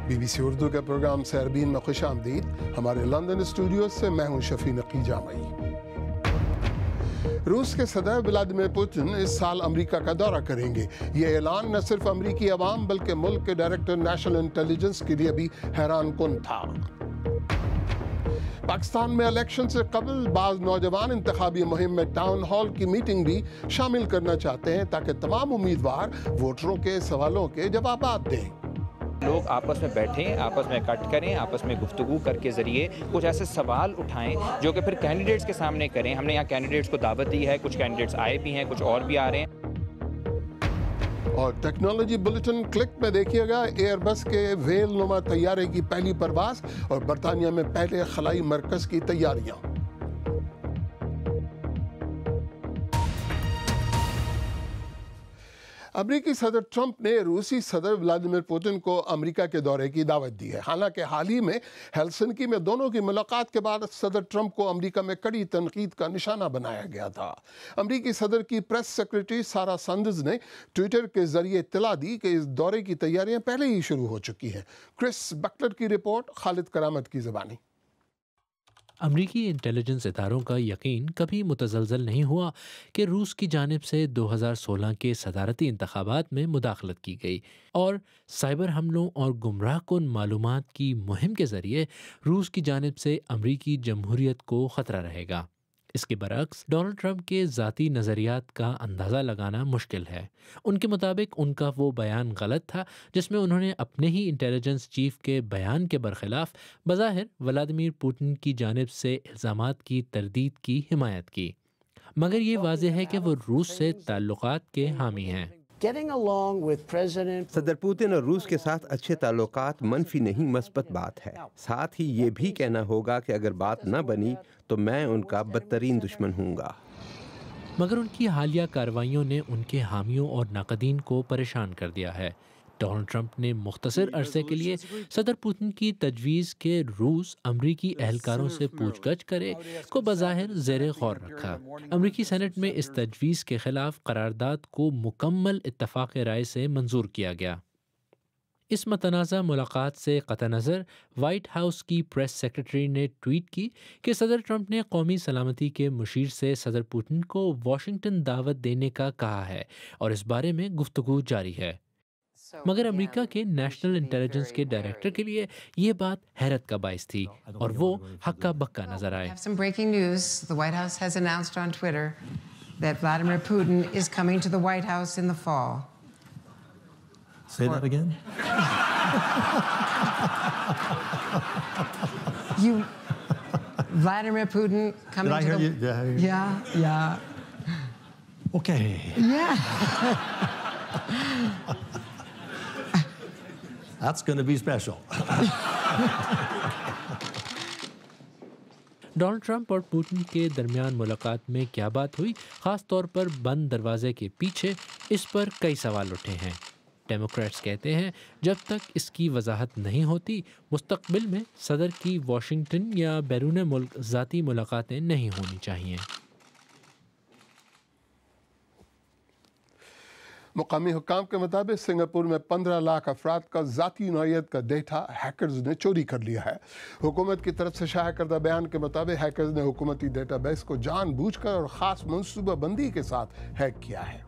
BBC Urdu کے programme سیربین میں خوش آمدید۔ ہمارے لندن اسٹوڈیو سے میں ہوں شفیع نقی جامعی۔ روس کے صدر ولادیمیر پوتن اس سال امریکہ کا دورہ کریں گے۔ یہ اعلان نہ صرف امریکی عوام بلکہ ملک کے ڈائریکٹر نیشنل انٹیلیجنس کے لیے بھی حیران کن تھا۔ پاکستان میں الیکشن سے قبل بعض نوجوان انتخابی مہم میں ٹاؤن ہال کی میٹنگ بھی شامل کرنا چاہتے ہیں تاکہ تمام امیدوار ووٹروں کے سوالوں کے جوابات دیں۔ لوگ آپس میں بیٹھیں، آپس میں کٹ کریں، آپس میں گفتگو کر کے ذریعے کچھ ایسے سوال اٹھائیں جو کہ پھر کینڈیڈیٹس کے سامنے کریں۔ ہم نے یہاں کینڈیڈیٹس کو دعوت دی ہے، کچھ کینڈیڈیٹس آئے بھی ہیں، کچھ اور بھی آ رہے ہیں۔ اور ٹیکنالوجی بلٹن کلک میں دیکھیے گا ایئر بس کے ویل نما طیارے کی پہلی پرواز اور برطانیہ میں پہلے خلائی مرکز کی تیاریاں۔ امریکی صدر ٹرمپ نے روسی صدر ولادیمیر پوتن کو امریکہ کے دورے کی دعوت دی ہے۔ حالانکہ حال ہی میں ہیلسنکی میں دونوں کی ملاقات کے بعد صدر ٹرمپ کو امریکہ میں کڑی تنقید کا نشانہ بنایا گیا تھا۔ امریکی صدر کی پریس سیکرٹری سارا سینڈرز نے ٹویٹر کے ذریعے اطلاع دی کہ اس دورے کی تیاریاں پہلے ہی شروع ہو چکی ہیں۔ کرس بکلر کی رپورٹ، خالد کرامت کی زبانی۔ امریکی انٹیلیجنس اداروں کا یقین کبھی متزلزل نہیں ہوا کہ روس کی جانب سے 2016 کے صدارتی انتخابات میں مداخلت کی گئی اور سائبر حملوں اور گمراہ کن معلومات کی مہم کے ذریعے روس کی جانب سے امریکی جمہوریت کو خطرہ رہے گا۔ اس کے برعکس ڈونلڈ ٹرمپ کے ذاتی نظریات کا اندازہ لگانا مشکل ہے۔ ان کے مطابق ان کا وہ بیان غلط تھا جس میں انہوں نے اپنے ہی انٹیلیجنس چیف کے بیان کے برخلاف بظاہر ولادیمیر پوتن کی جانب سے الزامات کی تردید کی حمایت کی، مگر یہ واضح ہے کہ وہ روس سے تعلقات کے حامی ہیں۔ صدر پوتن اور روس کے ساتھ اچھے تعلقات منفی نہیں، مثبت بات ہے۔ ساتھ ہی یہ بھی کہنا ہوگا کہ اگر بات نہ بنی تو میں ان کا بدترین دشمن ہوں گا۔ مگر ان کی حالیہ کارروائیوں نے ان کے حامیوں اور ناقدین کو پریشان کر دیا ہے۔ ڈونلڈ ٹرمپ نے مختصر عرصے کے لیے صدر پوتن کی تجویز کہ روس امریکی اہلکاروں سے پوچھ گچھ کرے کو بظاہر زیر غور رکھا۔ امریکی سینٹ میں اس تجویز کے خلاف قرارداد کو مکمل اتفاق رائے سے منظور کیا گیا۔ اس متنازع ملاقات سے قطع نظر وائٹ ہاؤس کی پریس سیکرٹری نے ٹویٹ کی کہ صدر ٹرمپ نے قومی سلامتی کے مشیر سے صدر پوتن کو واشنگٹن دعوت دینے کا کہا ہے اور اس بارے میں گفتگو جاری ہے۔ مگر امریکہ کے نیشنل انٹیلیجنس کے ڈائریکٹر کے لیے یہ بات حیرت کا باعث تھی اور وہ ہکا بکا نظر آئے۔ Breaking news: the White House has announced on Twitter that Vladimir Putin is coming to the White House in the fall. Say that again. Vladimir Putin coming to the... Did I hear you? Yeah. Okay. Yeah. That's going to be special. Donald Trump اور Putin کے درمیان ملاقات میں کیا بات ہوئی، خاص طور پر بند دروازے کے پیچھے، اس پر کئی سوال اٹھے ہیں۔ ڈیموکریٹس کہتے ہیں جب تک اس کی وضاحت نہیں ہوتی مستقبل میں صدر کی واشنگٹن یا بیرون ملک ذاتی ملاقاتیں نہیں ہونی چاہیے۔ مقامی حکام کے مطابق سنگاپور میں 15 لاکھ افراد کا ذاتی نوعیت کا ڈیٹا ہیکرز نے چوری کر لیا ہے۔ حکومت کی طرف سے شائع کردہ بیان کے مطابق ہیکرز نے حکومتی ڈیٹا بیس کو جان بوجھ کر اور خاص منصوبہ بندی کے ساتھ ہیک کیا ہے۔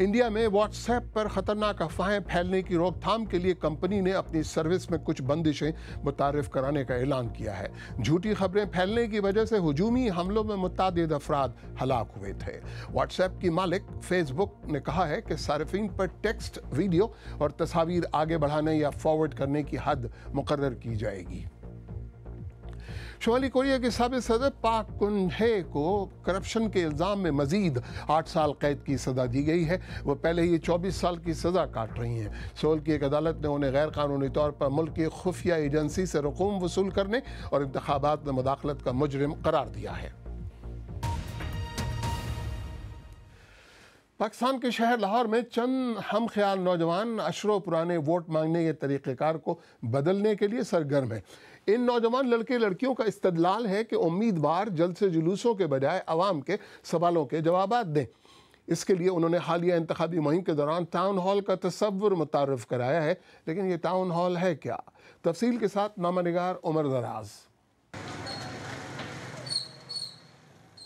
انڈیا میں واٹس ایپ پر خطرناک افواہیں پھیلنے کی روک تھام کے لیے کمپنی نے اپنی سروس میں کچھ بندشیں متعارف کرانے کا اعلان کیا ہے۔ جھوٹی خبریں پھیلنے کی وجہ سے ہجومی حملوں میں متعدد افراد ہلاک ہوئے تھے۔ واٹس ایپ کی مالک فیس بک نے کہا ہے کہ صارفین پر ٹیکسٹ، ویڈیو اور تصاویر آگے بڑھانے یا فارورڈ کرنے کی حد مقرر کی جائے گی۔ شمالی کوریا کے سابق صدر پاک کن ہے کو کرپشن کے الزام میں مزید 8 سال قید کی سزا دی گئی ہے۔ وہ پہلے ہی 24 سال کی سزا کاٹ رہی ہیں۔ سول کی ایک عدالت نے انہیں غیر قانونی طور پر ملک کی خفیہ ایجنسی سے رقوم وصول کرنے اور انتخابات میں مداخلت کا مجرم قرار دیا ہے۔ پاکستان کے شہر لاہور میں چند ہم خیال نوجوان اشروں پرانے ووٹ مانگنے کے طریقہ کار کو بدلنے کے لیے سرگرم ہیں۔ ان نوجوان لڑکے لڑکیوں کا استدلال ہے کہ امیدوار جلد سے جلوسوں کے بجائے عوام کے سوالوں کے جوابات دیں۔ اس کے لیے انہوں نے حالیہ انتخابی مہم کے دوران ٹاؤن ہال کا تصور متعارف کرایا ہے، لیکن یہ ٹاؤن ہال ہے کیا؟ تفصیل کے ساتھ نامہ نگار عمر دراز۔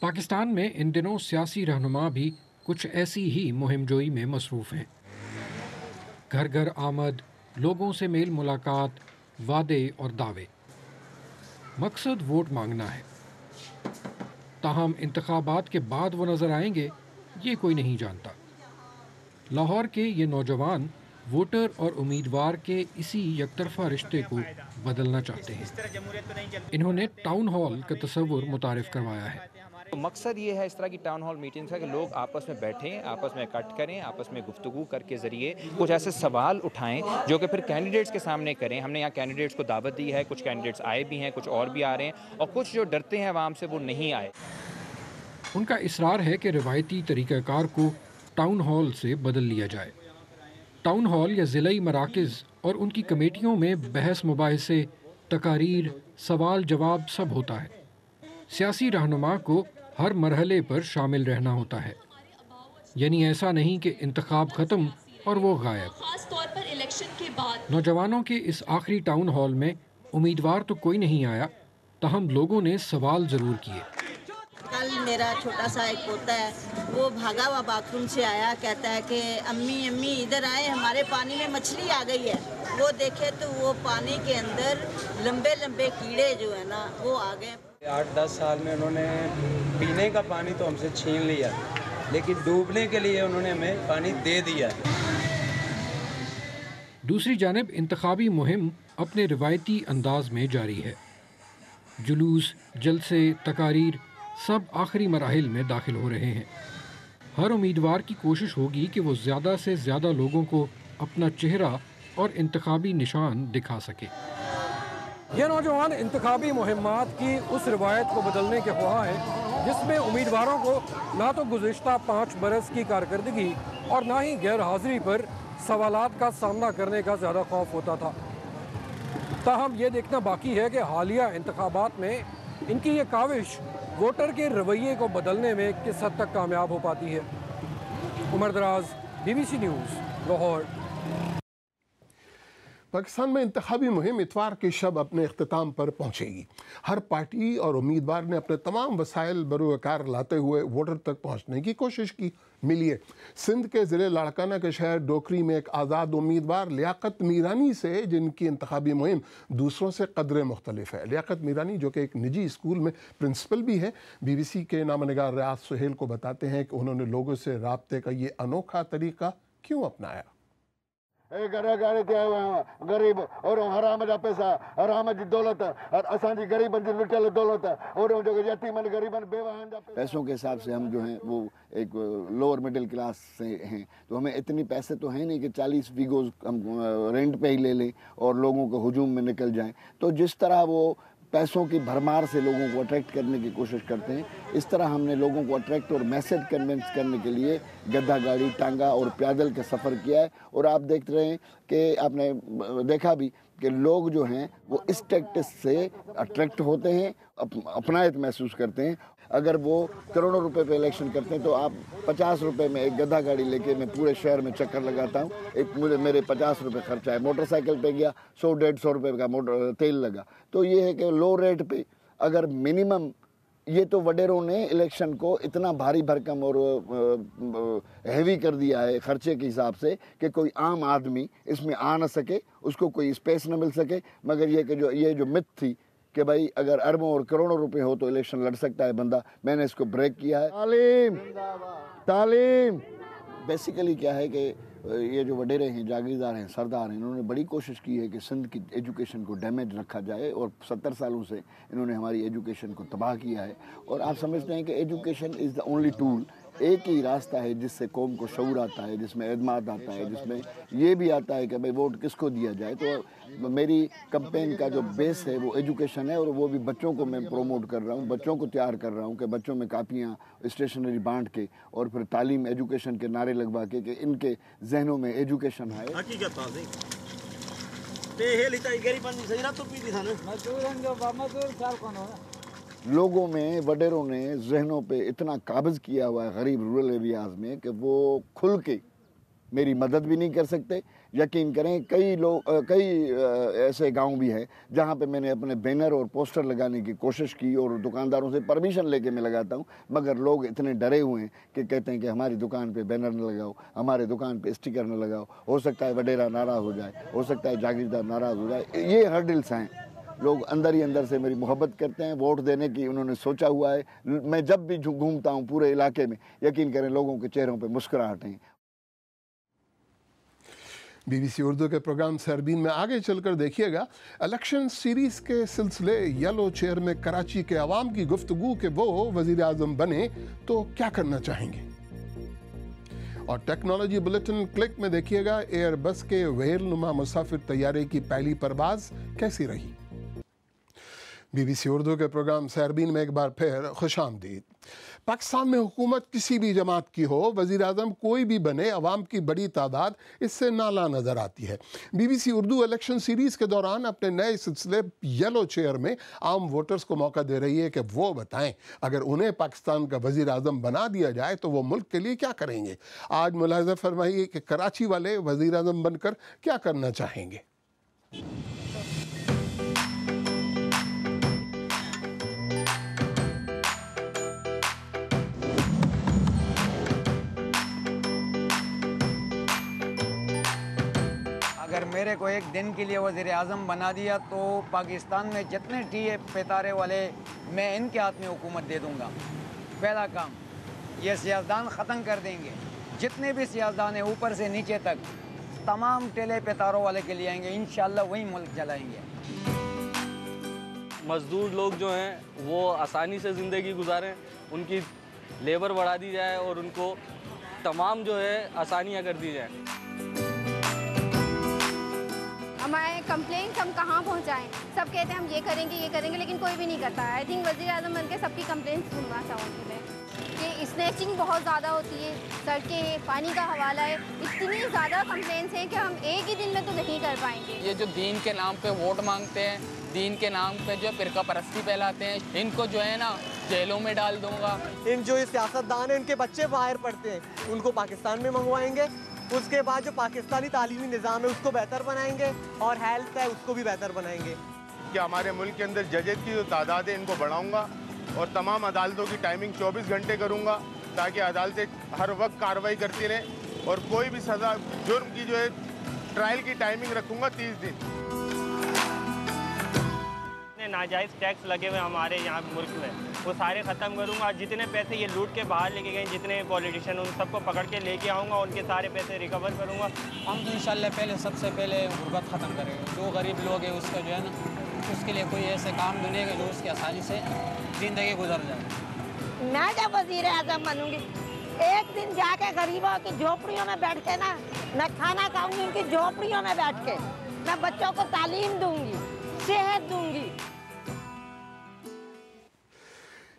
پاکستان میں ان دنوں سیاسی رہنما بھی کچھ ایسی ہی مہم جوئی میں مصروف ہیں۔ گھر گھر آمد، لوگوں سے میل ملاقات، وعدے اور دعوے۔ مقصد ووٹ مانگنا ہے۔ تاہم انتخابات کے بعد وہ نظر آئیں گے، یہ کوئی نہیں جانتا۔ لاہور کے یہ نوجوان ووٹر اور امیدوار کے اسی یک طرفہ رشتے کو بدلنا چاہتے ہیں۔ انہوں نے ٹاؤن ہال کا تصور متعارف کروایا ہے۔ مقصد یہ ہے اس طرح کی ٹاؤن ہال میٹنگ کا کہ لوگ آپس میں بیٹھیں، آپس میں اکٹھ کریں، آپس میں گفتگو کر کے ذریعے کچھ ایسے سوال اٹھائیں جو کہ پھر کینڈیڈیٹس کے سامنے کریں۔ ہم نے یہاں کینڈیڈیٹس کو دعوت دی ہے، کچھ کینڈیڈیٹس آئے بھی ہیں، کچھ اور بھی آ رہے ہیں، اور کچھ جو ڈرتے ہیں عوام سے وہ نہیں آئے۔ ان کا اصرار ہے کہ روایتی طریقہ کار کو ٹاؤن ہال سے بدل لیا جائے۔ ٹاؤن ہال یا ضلعی مراکز اور ان کی کمیٹیوں میں بحث مباحثے، تقاریر، سوال جواب سب ہوتا ہے۔ سیاسی رہنما کو ہر مرحلے پر شامل رہنا ہوتا ہے، یعنی ایسا نہیں کہ انتخاب ختم اور وہ غائب۔ خاص طور پر الیکشن کے بعد نوجوانوں کے اس آخری ٹاؤن ہال میں امیدوار تو کوئی نہیں آیا، تاہم لوگوں نے سوال ضرور کیے۔ کل میرا چھوٹا سا ایک پوتا ہے، وہ بھاگا ہوا باتھ روم سے آیا، کہتا ہے کہ امی امی ادھر آئے، ہمارے پانی میں مچھلی آ گئی ہے۔ وہ دیکھے تو وہ پانی کے اندر لمبے لمبے کیڑے جو ہے نا وہ آ گئے۔ 8-10 سال میں انہوں نے پینے کا پانی تو ہم سے چھین لیا، لیکن ڈوبنے کے لیے انہوں نے ہمیں پانی دے دیا۔ دوسری جانب انتخابی مہم اپنے روایتی انداز میں جاری ہے۔ جلوس، جلسے، تقاریر سب آخری مراحل میں داخل ہو رہے ہیں۔ ہر امیدوار کی کوشش ہوگی کہ وہ زیادہ سے زیادہ لوگوں کو اپنا چہرہ اور انتخابی نشان دکھا سکے۔ یہ نوجوان انتخابی مہمات کی اس روایت کو بدلنے کے خواہاں ہیں جس میں امیدواروں کو نہ تو گزشتہ 5 برس کی کارکردگی اور نہ ہی غیر حاضری پر سوالات کا سامنا کرنے کا زیادہ خوف ہوتا تھا۔ تاہم یہ دیکھنا باقی ہے کہ حالیہ انتخابات میں ان کی یہ کاوش ووٹر کے رویے کو بدلنے میں کس حد تک کامیاب ہو پاتی ہے۔ عمر دراز، BBC نیوز، لاہور۔ پاکستان میں انتخابی مہم اتوار کی شب اپنے اختتام پر پہنچے گی۔ ہر پارٹی اور امیدوار نے اپنے تمام وسائل بروکار لاتے ہوئے ووٹر تک پہنچنے کی کوشش کی۔ ملیے سندھ کے ضلع لاڑکانہ کے شہر ڈوکری میں ایک آزاد امیدوار لیاقت میرانی سے، جن کی انتخابی مہم دوسروں سے قدرے مختلف ہے۔ لیاقت میرانی جو کہ ایک نجی اسکول میں پرنسپل بھی ہے، BBC کے نامہ نگار ریاض سہیل کو بتاتے ہیں کہ انہوں نے لوگوں سے رابطے کا یہ انوکھا طریقہ کیوں اپنایا۔ غریب اور حرام جا پیسہ، حرام جی دولت، اساں جی غریبن جی لٹل دولت، اور جو یتیمن غریبن بیواہن جا پیسوں کے حساب سے ہم جو ہیں وہ ایک لوور مڈل کلاس سے ہیں، تو ہمیں اتنی پیسے تو ہیں نہیں کہ 40 ویگوز ہم رینٹ پہ ہی لے لیں اور لوگوں کو ہجوم میں نکل جائیں۔ تو جس طرح وہ پیسوں کی بھرمار سے لوگوں کو اٹریکٹ کرنے کی کوشش کرتے ہیں، اس طرح ہم نے لوگوں کو اٹریکٹ اور میسج کنونس کرنے کے لیے گدھا گاڑی، ٹانگا اور پیدل کا سفر کیا ہے۔ اور آپ دیکھ رہے ہیں کہ آپ نے دیکھا بھی کہ لوگ جو ہیں وہ اس ٹیکٹس سے اٹریکٹ ہوتے ہیں، اپنائیت محسوس کرتے ہیں۔ اگر وہ کروڑوں روپے پہ الیکشن کرتے ہیں تو آپ 50 روپے میں ایک گدھا گاڑی لے کے میں پورے شہر میں چکر لگاتا ہوں، میرے 50 روپے خرچہ ہے، موٹر سائیکل پہ گیا 100-150 روپے کا تیل لگا۔ تو یہ ہے کہ لو ریٹ پہ اگر منیمم، یہ تو وڈیروں نے الیکشن کو اتنا بھاری بھرکم اور ہیوی کر دیا ہے خرچے کے حساب سے کہ کوئی عام آدمی اس میں آ نہ سکے، اس کو کوئی اسپیس نہ مل سکے۔ مگر یہ کہ یہ جو مت تھی کہ بھائی اگر اربوں اور کروڑوں روپے ہو تو الیکشن لڑ سکتا ہے بندہ، میں نے اس کو بریک کیا ہے۔ تعلیم بیسیکلی کیا ہے کہ یہ جو وڈیرے ہیں، جاگیردار ہیں، سردار ہیں، انہوں نے بڑی کوشش کی ہے کہ سندھ کی ایجوکیشن کو ڈیمیج رکھا جائے، اور 70 سالوں سے انہوں نے ہماری ایجوکیشن کو تباہ کیا ہے۔ اور آپ سمجھتے ہیں کہ education is the only tool, ایک ہی راستہ ہے جس سے قوم کو شعور آتا ہے، جس میں اعتماد آتا ہے، جس میں یہ بھی آتا ہے کہ بھائی ووٹ کس کو دیا جائے۔ تو میری کمپین کا جو بیس ہے وہ ایجوکیشن ہے، اور وہ بھی بچوں کو میں پروموٹ کر رہا ہوں، بچوں کو تیار کر رہا ہوں کہ بچوں میں کاپیاں، اسٹیشنری بانٹ کے اور پھر تعلیم، ایجوکیشن کے نعرے لگوا کے کہ ان کے ذہنوں میں ایجوکیشن ہے۔ لوگوں میں وڈیروں نے ذہنوں پہ اتنا قابض کیا ہوا ہے غریب رورل ایریاز میں کہ وہ کھل کے میری مدد بھی نہیں کر سکتے. یقین کریں کئی ایسے گاؤں بھی ہیں جہاں پہ میں نے اپنے بینر اور پوسٹر لگانے کی کوشش کی اور دکانداروں سے پرمیشن لے کے میں لگاتا ہوں, مگر لوگ اتنے ڈرے ہوئے ہیں کہ کہتے ہیں کہ ہماری دکان پہ بینر نہ لگاؤ, ہمارے دکان پہ اسٹیکر نہ لگاؤ, ہو سکتا ہے وڈیرا ناراض ہو جائے, ہو سکتا ہے جاگیردار ناراض ہو جائے. یہ ہرڈلس ہیں. لوگ اندر ہی اندر سے میری محبت کرتے ہیں, ووٹ دینے کی انہوں نے سوچا ہوا ہے. میں جب بھی گھومتا ہوں پورے علاقے میں, یقین کریں لوگوں کے چہروں پہ مسکراہٹ ہیں. بی بی سی اردو کے پروگرام سربین میں آگے چل کر دیکھیے گا الیکشن سیریز کے سلسلے یلو چیئر میں کراچی کے عوام کی گفتگو کہ وہ وزیر اعظم بنے تو کیا کرنا چاہیں گے. اور ٹیکنالوجی بلیٹن کلک میں دیکھیے گا ایئر بس کے وہیل نما مسافر طیارے کی پہلی پرواز کیسی رہی. بی بی سی اردو کے پروگرام سیربین میں ایک بار پھر خوش آمدید. پاکستان میں حکومت کسی بھی جماعت کی ہو, وزیر اعظم کوئی بھی بنے, عوام کی بڑی تعداد اس سے نالا نظر آتی ہے. B B C Urdu election series کے دوران اپنے نئے سلسلے یلو چیئر میں عام ووٹرز کو موقع دے رہی ہے کہ وہ بتائیں اگر انہیں پاکستان کا وزیر اعظم بنا دیا جائے تو وہ ملک کے لیے کیا کریں گے. آج ملاحظہ فرمائیے کہ کراچی والے وزیر اعظم بن کر کیا کرنا چاہیں گے. اگر میرے کو ایک دن کے لیے وزیر اعظم بنا دیا تو پاکستان میں جتنے ٹی اے پیتارے والے میں ان کے ہاتھ میں حکومت دے دوں گا. پہلا کام یہ سیاستدان ختم کر دیں گے. جتنے بھی سیاستدان ہیں اوپر سے نیچے تک تمام ٹیلے پیتاروں والے کے لیے آئیں گے, انشاءاللہ وہی ملک چلائیں گے. مزدور لوگ جو ہیں وہ آسانی سے زندگی گزاریں, ان کی لیبر بڑھا دی جائے اور ان کو تمام جو ہے آسانیاں کر دی جائیں. ہمارے کمپلینٹس ہم کہاں پہنچائیں, سب کہتے ہیں ہم یہ کریں گے لیکن کوئی بھی نہیں کرتا. آئی تھنک وزیر اعظم بن کے سب کی کمپلینٹس سننا چاہوں گی میں کہ اسنیچنگ بہت زیادہ ہوتی ہے, سڑکیں, پانی کا حوالہ ہے, اتنی زیادہ کمپلینٹس ہیں کہ ہم ایک ہی دن میں تو نہیں کر پائیں گے. یہ جو دین کے نام پہ ووٹ مانگتے ہیں, دین کے نام پہ جو فرقہ پرستی پھیلاتے ہیں, ان کو جو ہے نا جیلوں میں ڈال دوں گا. ان جو سیاستدان ہیں ان کے بچے باہر پڑھتے ہیں, ان کو پاکستان میں منگوائیں گے. اس کے بعد جو پاکستانی تعلیمی نظام ہے اس کو بہتر بنائیں گے اور ہیلتھ ہے اس کو بھی بہتر بنائیں گے. کہ ہمارے ملک کے اندر ججز کی جو تعداد ہے ان کو بڑھاؤں گا اور تمام عدالتوں کی ٹائمنگ 24 گھنٹے کروں گا تاکہ عدالتیں ہر وقت کارروائی کرتی رہیں, اور کوئی بھی سزا جرم کی جو ہے ٹرائل کی ٹائمنگ رکھوں گا 30 دن. ناجائز ٹیکس لگے ہوئے ہمارے یہاں ملک میں وہ سارے ختم کروں گا. جتنے پیسے یہ لوٹ کے باہر لے کے گئے, جتنے پولیٹیشین ان سب کو پکڑ کے لے کے آؤں گا, ان کے سارے پیسے ریکور کروں گا. ہم تو انشاءاللہ پہلے سب سے پہلے غربت ختم کریں گے. جو غریب لوگ ہیں اس کا جو ہے نا اس کے لیے کوئی ایسے کام ڈھونڈے گا جو اس کی آسانی سے زندگی گزر جائے. میں جب وزیر اعظم بنوں گی ایک دن جا کے غریبوں کی جھوپڑیوں میں بیٹھ کے نا میں کھانا کھاؤں گی, ان کی جھوپڑیوں میں بیٹھ کے میں بچوں کو تعلیم دوں گی, صحت دوں گی.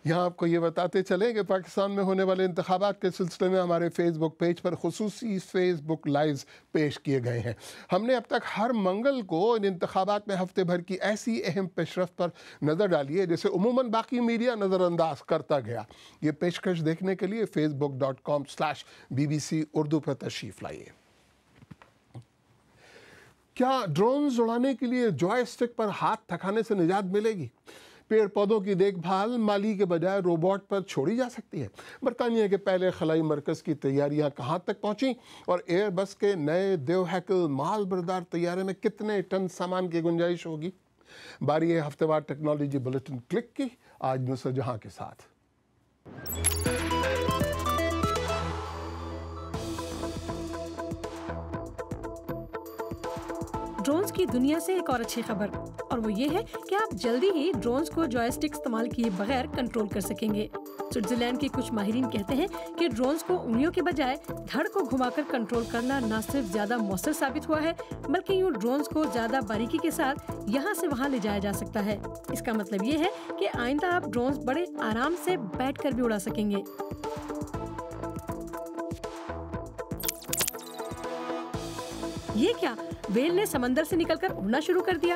یہاں آپ کو یہ بتاتے چلیں کہ پاکستان میں ہونے والے انتخابات کے سلسلے میں ہمارے فیس بک پیج پر خصوصی فیس بک لائیوز پیش کیے گئے ہیں. ہم نے اب تک ہر منگل کو ان انتخابات میں ہفتے بھر کی ایسی اہم پیش رفت پر نظر ڈالی ہے جسے عموماً باقی میڈیا نظر انداز کرتا گیا. یہ پیشکش دیکھنے کے لیے facebook.com/BBC اردو پر تشریف لائیے. کیا ڈرونز اڑانے کے لیے جوائے اسٹک پر ہاتھ تھکانے سے نجات ملے گی؟ پیڑ پودوں کی دیکھ بھال مالی کے بجائے روبوٹ پر چھوڑی جا سکتی ہے؟ برطانیہ کے پہلے خلائی مرکز کی تیاریاں کہاں تک پہنچیں؟ اور ایئر بس کے نئے دیو ہیکل مال بردار طیارے میں کتنے ٹن سامان کی گنجائش ہوگی؟ باری ہے ہفتے وار ٹیکنالوجی بلیٹن کلک کی, آج نصر جہاں کے ساتھ. ڈرونز کی دنیا سے ایک اور اچھی خبر, اور وہ یہ ہے کہ آپ جلدی ہی ڈرونز کو جوائے اسٹک استعمال کیے بغیر کنٹرول کر سکیں گے. سوئٹزرلینڈ کے کچھ ماہرین کہتے ہیں کہ ڈرونز کو انگلیوں کے بجائے دھڑ کو گھما کر کنٹرول کرنا نہ صرف زیادہ مؤثر ثابت ہوا ہے بلکہ یوں ڈرونز کو زیادہ باریکی کے ساتھ یہاں سے وہاں لے جایا جا سکتا ہے. اس کا مطلب یہ ہے کہ آئندہ آپ ڈرونز بڑے آرام سے بیٹھ کر بھی اڑا سکیں گے. یہ کیا؟ ویل نے سمندر سے نکل کر اڑنا شروع کر دیا.